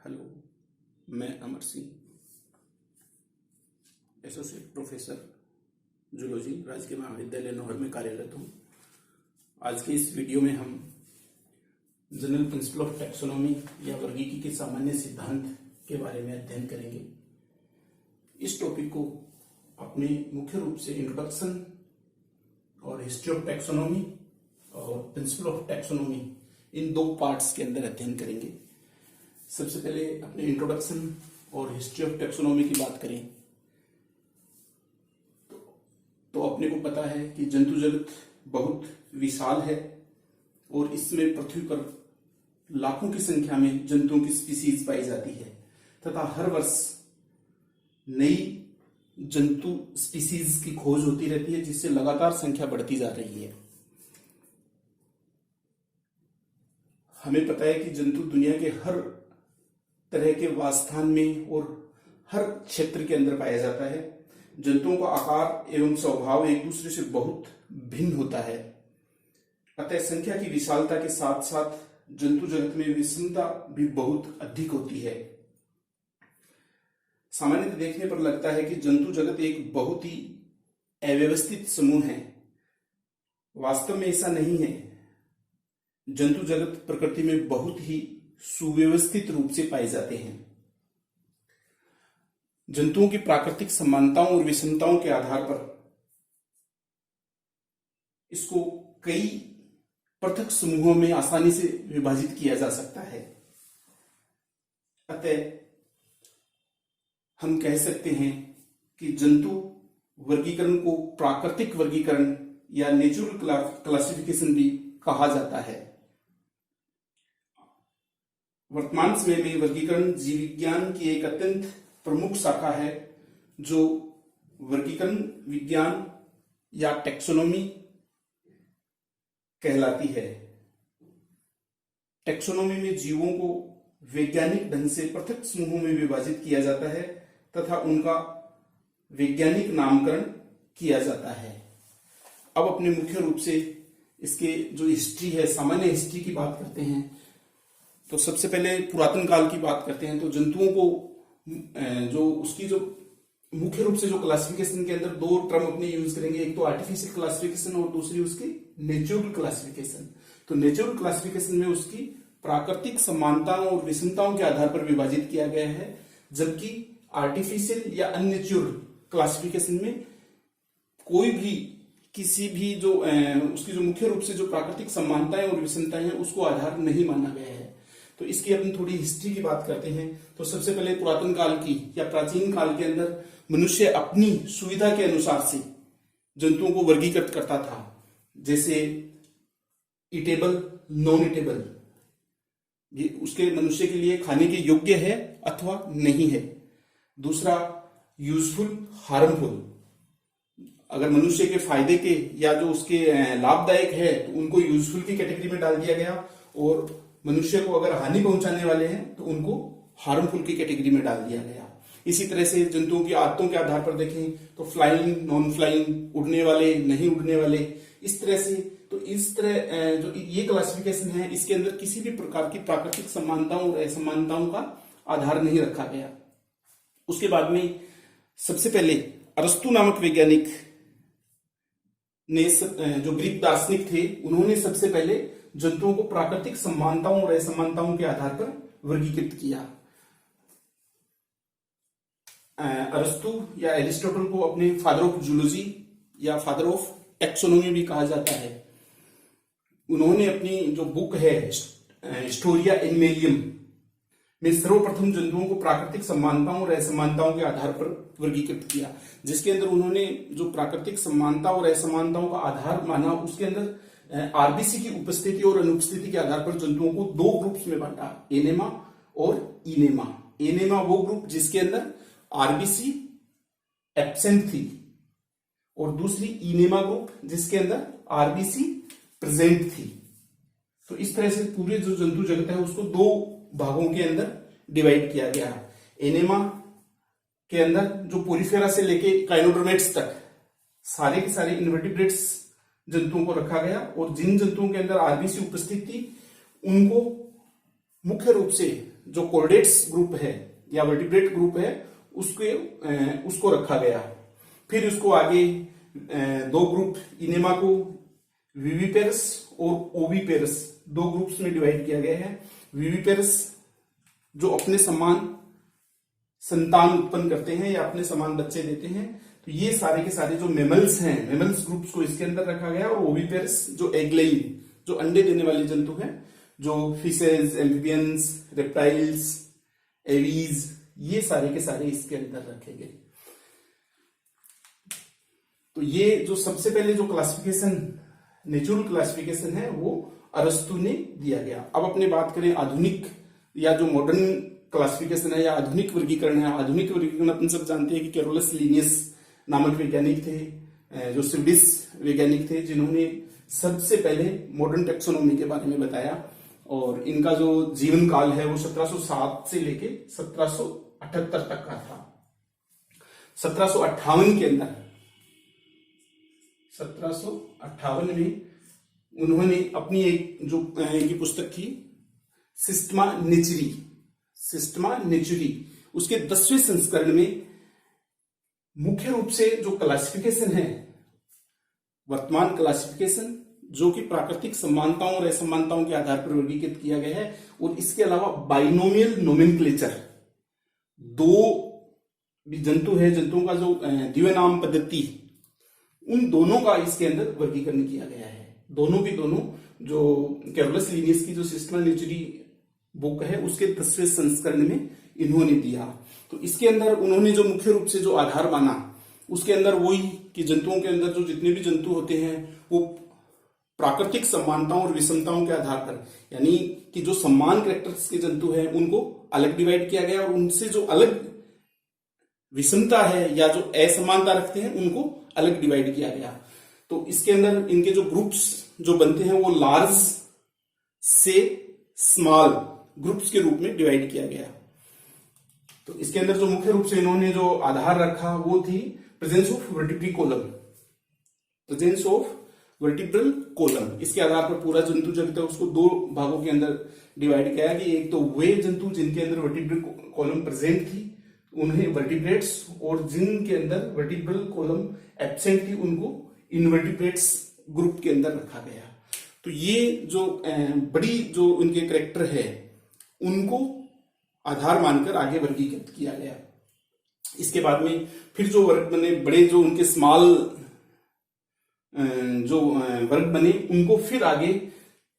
Hello, मैं Amar Singh, associate professor zoology, राजकीय महाविद्यालय नौहर में कार्यरत हूँ। आज के इस वीडियो में हम जनरल प्रिंसिपल ऑफ टैक्सोनॉमी या वर्गीकी के सामान्य सिद्धांत के बारे में अध्ययन करेंगे। इस टॉपिक को अपने मुख्य रूप से इंट्रोडक्शन और हिस्ट्री ऑफ टैक्सोनॉमी और प्रिंसिपल ऑफ टैक्सोनॉमी, इन दो पार्ट्स के अंदर अध्ययन करेंगे। सबसे पहले अपने इंट्रोडक्शन और हिस्ट्री ऑफ टैक्सोनॉमी की बात करें तो अपने को पता है कि जंतु जगत बहुत विशाल है और इसमें पृथ्वी पर लाखों की संख्या में जंतुओं की स्पीसीज पाई जाती है तथा हर वर्ष नई जंतु स्पीसीज की खोज होती रहती है, जिससे लगातार संख्या बढ़ती जा रही है। हमें पता है कि जंतु दुनिया के हर तरह के वासस्थान में और हर क्षेत्र के अंदर पाया जाता है। जंतुओं का आकार एवं स्वभाव एक दूसरे से बहुत भिन्न होता है, अतः संख्या की विशालता के साथ साथ जंतु जगत में विषमता भी बहुत अधिक होती है। सामान्यतः देखने पर लगता है कि जंतु जगत एक बहुत ही अव्यवस्थित समूह है। वास्तव में ऐसा नहीं है। जंतु जगत प्रकृति में बहुत ही सुव्यवस्थित रूप से पाए जाते हैं। जंतुओं की प्राकृतिक समानताओं और विषमताओं के आधार पर इसको कई पृथक समूहों में आसानी से विभाजित किया जा सकता है। अतः हम कह सकते हैं कि जंतु वर्गीकरण को प्राकृतिक वर्गीकरण या नेचुरल क्लासिफिकेशन भी कहा जाता है। वर्तमान समय में वर्गीकरण जीव विज्ञान की एक अत्यंत प्रमुख शाखा है, जो वर्गीकरण विज्ञान या टैक्सोनॉमी कहलाती है। टैक्सोनॉमी में जीवों को वैज्ञानिक ढंग से पृथक समूहों में विभाजित किया जाता है तथा उनका वैज्ञानिक नामकरण किया जाता है। अब अपने मुख्य रूप से इसके जो हिस्ट्री है, सामान्य हिस्ट्री की बात करते हैं। तो सबसे पहले पुरातन काल की बात करते हैं। तो जंतुओं को जो मुख्य रूप से जो क्लासिफिकेशन के अंदर दो टर्म अपने यूज करेंगे, एक तो आर्टिफिशियल क्लासिफिकेशन और दूसरी उसकी नेचुरल क्लासिफिकेशन। तो नेचुरल क्लासिफिकेशन में उसकी प्राकृतिक समानताओं और विषमताओं के आधार पर विभाजित किया गया है, जबकि आर्टिफिशियल या अननेचुरल क्लासिफिकेशन में कोई भी किसी भी जो उसकी जो मुख्य रूप से जो प्राकृतिक समानताएं और विषमताएं हैं उसको आधार नहीं माना गया है। तो इसकी अपनी थोड़ी हिस्ट्री की बात करते हैं। तो सबसे पहले पुरातन काल की या प्राचीन काल के अंदर मनुष्य अपनी सुविधा के अनुसार से जंतुओं को वर्गीकृत करता था, जैसे ईटेबल, नॉन ईटेबल, ये उसके मनुष्य के लिए खाने के योग्य है अथवा नहीं है। दूसरा यूजफुल, हार्मफुल, अगर मनुष्य के फायदे के या जो उसके लाभदायक है तो उनको यूजफुल की कैटेगरी में डाल दिया गया, और मनुष्य को अगर हानि पहुंचाने वाले हैं तो उनको हार्मफुल की कैटेगरी में डाल दिया गया। इसी तरह से जंतुओं की आदतों के आधार पर देखें तो फ्लाइंग, नॉन फ्लाइंग, उड़ने वाले, नहीं उड़ने वाले, इस तरह से। तो इस तरह जो ये क्लासिफिकेशन है, इसके अंदर किसी भी प्रकार की प्राकृतिक समानताओं और असमानताओं का आधार नहीं रखा गया। उसके बाद में सबसे पहले अरस्तु नामक वैज्ञानिक ने, जो ग्रीक दार्शनिक थे, उन्होंने सबसे पहले जंतुओं को प्राकृतिक समानताओं और असमानताओं के आधार पर वर्गीकृत किया। अरस्तु या एरिस्टोटल को अपने फादर ऑफ जूलॉजी या फादर ऑफ टैक्सोनॉमी भी कहा जाता है। उन्होंने अपनी जो बुक है हिस्टोरिया एनिमलियम में सर्वप्रथम जंतुओं को प्राकृतिक समानताओं और असमानताओं के आधार पर वर्गीकृत किया, जिसके अंदर उन्होंने जो प्राकृतिक समानता और असमानताओं का आधार माना, उसके अंदर आरबीसी की उपस्थिति और अनुपस्थिति के आधार पर जंतुओं को दो ग्रुप्स में बांटा, एनेमा और इनेमा। एनेमा वो ग्रुप जिसके अंदर आरबीसी एब्सेंट थी, और दूसरी इनेमा ग्रुप जिसके अंदर आरबीसी प्रेजेंट थी। तो इस तरह से पूरे जो जंतु जगत है उसको दो भागों के अंदर डिवाइड किया गया है। एनेमा के अंदर जो पोलिफेरा से लेके काइनोडर्मेट्स तक सारे के सारे इन्वर्टिब्रेट्स जंतुओं को रखा गया, और जिन जंतुओं के अंदर आरबीसी उपस्थित थी उनको मुख्य रूप से जो कॉर्डेट्स ग्रुप है या वर्टिब्रेट ग्रुप है उसको रखा गया। फिर उसको आगे दो ग्रुप इनेमा को विविपेरस और ओविपेरस दो ग्रुप्स में डिवाइड किया गया है। विविपेरस जो अपने समान संतान उत्पन्न करते हैं या अपने समान बच्चे देते हैं, तो ये सारे के सारे जो मेमल्स हैं, मेमल्स ग्रुप्स को इसके अंदर रखा गया। और ओविपेरस जो एगलेइन जो अंडे देने वाले जंतु हैं, जो फिशेज, एम्फिबियंस, रेप्टाइल्स, एवीज, ये सारे के सारे इसके अंदर रखे गए। तो ये जो सबसे पहले जो क्लासिफिकेशन, नेचुरल क्लासिफिकेशन है, वो अरस्तु ने दिया गया। अब अपने बात करें आधुनिक या जो मॉडर्न क्लासिफिकेशन है या आधुनिक वर्गीकरण है। आधुनिक वर्गीकरण अपन सब जानते हैं कि कैरोलस लिनियस नामक वैज्ञानिक थे, जो स्वीडिश वैज्ञानिक थे, जिन्होंने सबसे पहले मॉडर्न टेक्सोनॉमी के बारे में बताया। और इनका जो जीवन काल है वो 1707 से लेके 1778 तक का था। 1758 के अंदर 1758 में उन्होंने अपनी एक जो की पुस्तक थी सिस्टमा नेचुरी, उसके 10वें संस्करण में मुख्य रूप से जो क्लासिफिकेशन है, वर्तमान क्लासिफिकेशन जो कि प्राकृतिक समानताओं और असमानताओं के आधार पर वर्गीकृत किया गया है, और इसके अलावा बाइनोमियल नोमेनक्लेचर, दो भी जंतु है, जंतुओं का जो द्विनाम पद्धति, उन दोनों का इसके अंदर वर्गीकरण किया गया है। दोनों की दोनों जो कैरोलस लिनियस की जो सिस्टमा नेचुरी बुक है उसके 10वें संस्करण में इन्होंने दिया। तो इसके अंदर उन्होंने जो मुख्य रूप से जो आधार माना, उसके अंदर वही कि जंतुओं के अंदर जो जितने भी जंतु होते हैं वो प्राकृतिक समानताओं और विषमताओं के आधार पर, यानी कि जो समान कैरेक्टर्स के जंतु हैं उनको अलग डिवाइड किया गया, और उनसे जो अलग विषमता है या जो असमानता रखते हैं उनको अलग डिवाइड किया गया। तो इसके अंदर इनके जो ग्रुप्स जो बनते हैं वो लार्ज से स्मॉल ग्रुप्स के रूप में डिवाइड किया गया। तो इसके अंदर जो मुख्य रूप से इन्होंने जो आधार रखा वो थी प्रेजेंस ऑफ वर्टिब्रल कॉलम। इसके आधार पर पूरा जंतु जगत है उसको दो भागों के अंदर डिवाइड किया कि एक तो वे जंतु जिनके अंदर वर्टिब्रल कॉलम प्रेजेंट थी उन्हें वर्टिब्रेट्स, और जिनके अंदर वर्टिब्रल कॉलम एब्सेंट थी उनको इनवर्टिब्रेट्स ग्रुप के अंदर रखा गया। तो ये जो बड़ी जो उनके कैरेक्टर है उनको आधार मानकर आगे वर्गीकृत किया गया। इसके बाद में फिर जो वर्ग बने, बड़े जो उनके स्मॉल जो वर्ग बने, उनको फिर आगे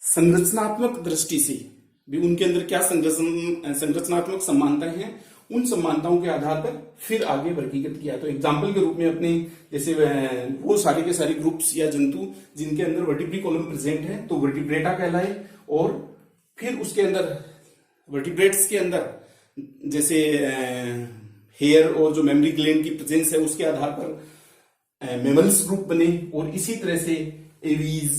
संरचनात्मक दृष्टि से भी उनके अंदर क्या संरचनात्मक समानताएं हैं, उन समानताओं के आधार पर फिर आगे वर्गीकृत किया। तो एग्जाम्पल के रूप में अपने जैसे वो सारे के सारे ग्रुप्स या जंतु जिनके अंदर वर्टिब्रल कॉलम प्रेजेंट है तो वर्टिब्रेटा कहलाए, और फिर उसके अंदर वर्टिब्रेट्स के अंदर जैसे हेयर और जो मेमोरी ग्लैंड की प्रेजेंस है उसके आधार पर मेमल्स ग्रुप बने, और इसी तरह से aves,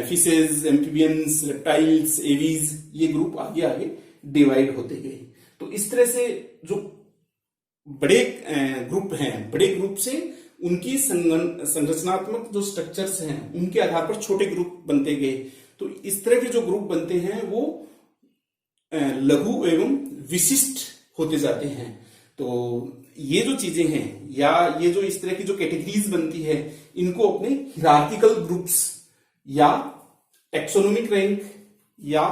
fishes, amphibians, reptiles, aves, ये ग्रुप आगे आगे डिवाइड होते गए। तो इस तरह से जो बड़े ग्रुप हैं, बड़े ग्रुप से उनकी संरचनात्मक जो स्ट्रक्चर्स हैं उनके आधार पर छोटे ग्रुप बनते गए। तो इस तरह के जो ग्रुप बनते हैं वो लघु एवं विशिष्ट होते जाते हैं। तो ये जो चीजें हैं या ये जो इस तरह की जो कैटेगरीज बनती है, इनको अपने हिरार्किकल ग्रुप्स या टेक्सोनोमिक रैंक या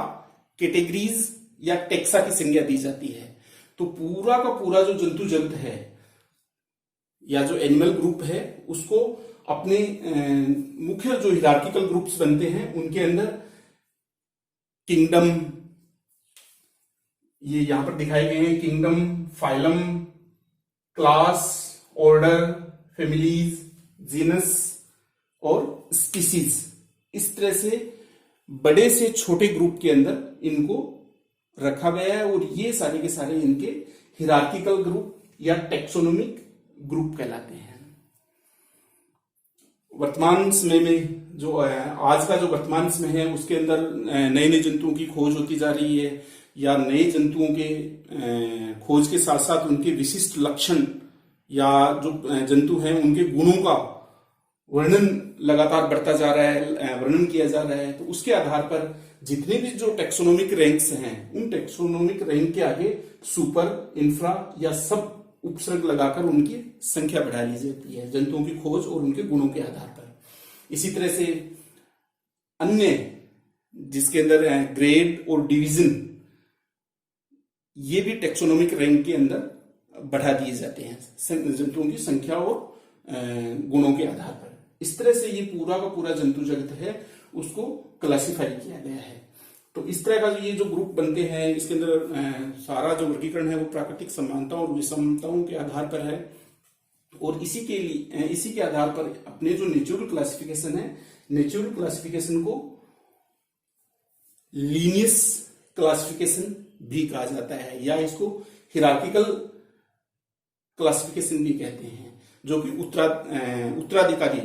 कैटेगरीज या टेक्सा की संज्ञा दी जाती है। तो पूरा का पूरा जो जंतु जगत है या जो एनिमल ग्रुप है उसको अपने मुख्य जो हिरार्किकल ग्रुप्स बनते हैं उनके अंदर किंगडम, ये यहां पर दिखाए गए हैं, kingdom, phylum, class, order, families, genus और स्पीसीज, इस तरह से बड़े से छोटे ग्रुप के अंदर इनको रखा गया है। और ये सारे के सारे इनके हिरार्किकल ग्रुप या टेक्सोनोमिक ग्रुप कहलाते हैं। वर्तमान समय में जो आज का जो वर्तमान समय है उसके अंदर नए नए जंतुओं की खोज होती जा रही है, या नए जंतुओं के खोज के साथ साथ उनके विशिष्ट लक्षण या जो जंतु हैं उनके गुणों का वर्णन लगातार बढ़ता जा रहा है, वर्णन किया जा रहा है। तो उसके आधार पर जितने भी जो टेक्सोनोमिक रैंक्स हैं उन टेक्सोनोमिक रैंक के आगे सुपर, इंफ्रा या सब उपसर्ग लगाकर उनकी संख्या बढ़ा ली जाती है जंतुओं की खोज और उनके गुणों के आधार पर। इसी तरह से अन्य जिसके अंदर ग्रेड और डिवीजन ये भी टेक्सोनोमिक रैंक के अंदर बढ़ा दिए जाते हैं जंतुओं की संख्या और गुणों के आधार पर। इस तरह से ये पूरा का पूरा जंतु जगत है उसको क्लासिफाई किया गया है। तो इस तरह का ये जो ग्रुप बनते हैं इसके अंदर सारा जो वर्गीकरण है वो प्राकृतिक समानताओं और विषमताओं के आधार पर है। और इसी के आधार पर अपने जो नेचुरल क्लासिफिकेशन है, नेचुरल क्लासिफिकेशन को लीनियस क्लासिफिकेशन भी कहा जाता है या इसको हिरार्किकल क्लासिफिकेशन भी कहते हैं, जो कि उत्तराधिकारी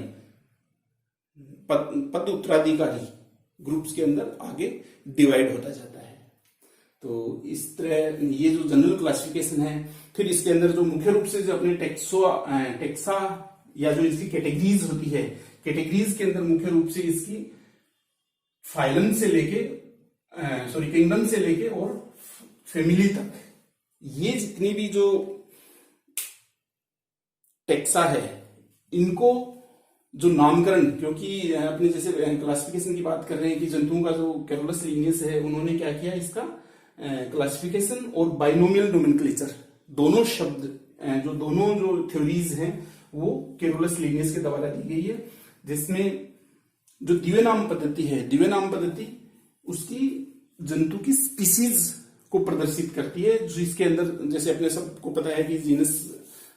पद उत्तराधिकारी ग्रुप्स के अंदर आगे डिवाइड होता जाता है। तो इस तरह ये जो जनरल क्लासिफिकेशन है। फिर इसके अंदर जो मुख्य रूप से जो अपने टेक्सा या जो इसकी कैटेगरीज होती है, कैटेगरीज के अंदर मुख्य रूप से इसकी फाइलम से लेके किंगडम से लेके और फैमिली तक ये जितनी भी जो टेक्सा है इनको जो नामकरण, क्योंकि अपने जैसे क्लासिफिकेशन की बात कर रहे हैं कि जंतुओं का जो कैरोलस लीनियस है उन्होंने क्या किया इसका क्लासिफिकेशन और बाइनोमियल नोमेनक्लेचर दोनों शब्द जो दोनों जो थ्योरीज हैं वो कैरोलस लीनियस के द्वारा दी गई है। जिसमें जो द्विनाम पद्धति है, द्विनाम पद्धति उसकी जंतु की स्पीसीज को प्रदर्शित करती है, जो इसके अंदर जैसे अपने सबको पता है कि जीनस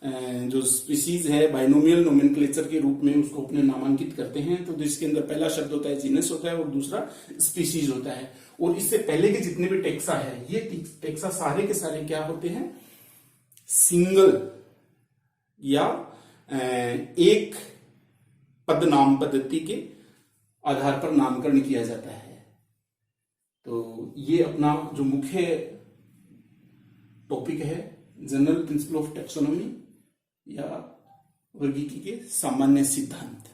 जो स्पीसीज है बाइनोमियल नोमेनक्लेचर के रूप में उसको अपने नामांकित करते हैं। तो जिसके अंदर पहला शब्द होता है जीनस होता है और दूसरा स्पीसीज होता है। और इससे पहले के जितने भी टेक्सा है ये टेक्सा सारे के सारे क्या होते हैं, सिंगल या एक पद नाम पद्धति के आधार पर नामकरण किया जाता है। तो ये अपना जो मुख्य टॉपिक है जनरल प्रिंसिपल ऑफ टेक्सोनॉमी या वर्गीकी के सामान्य सिद्धांत।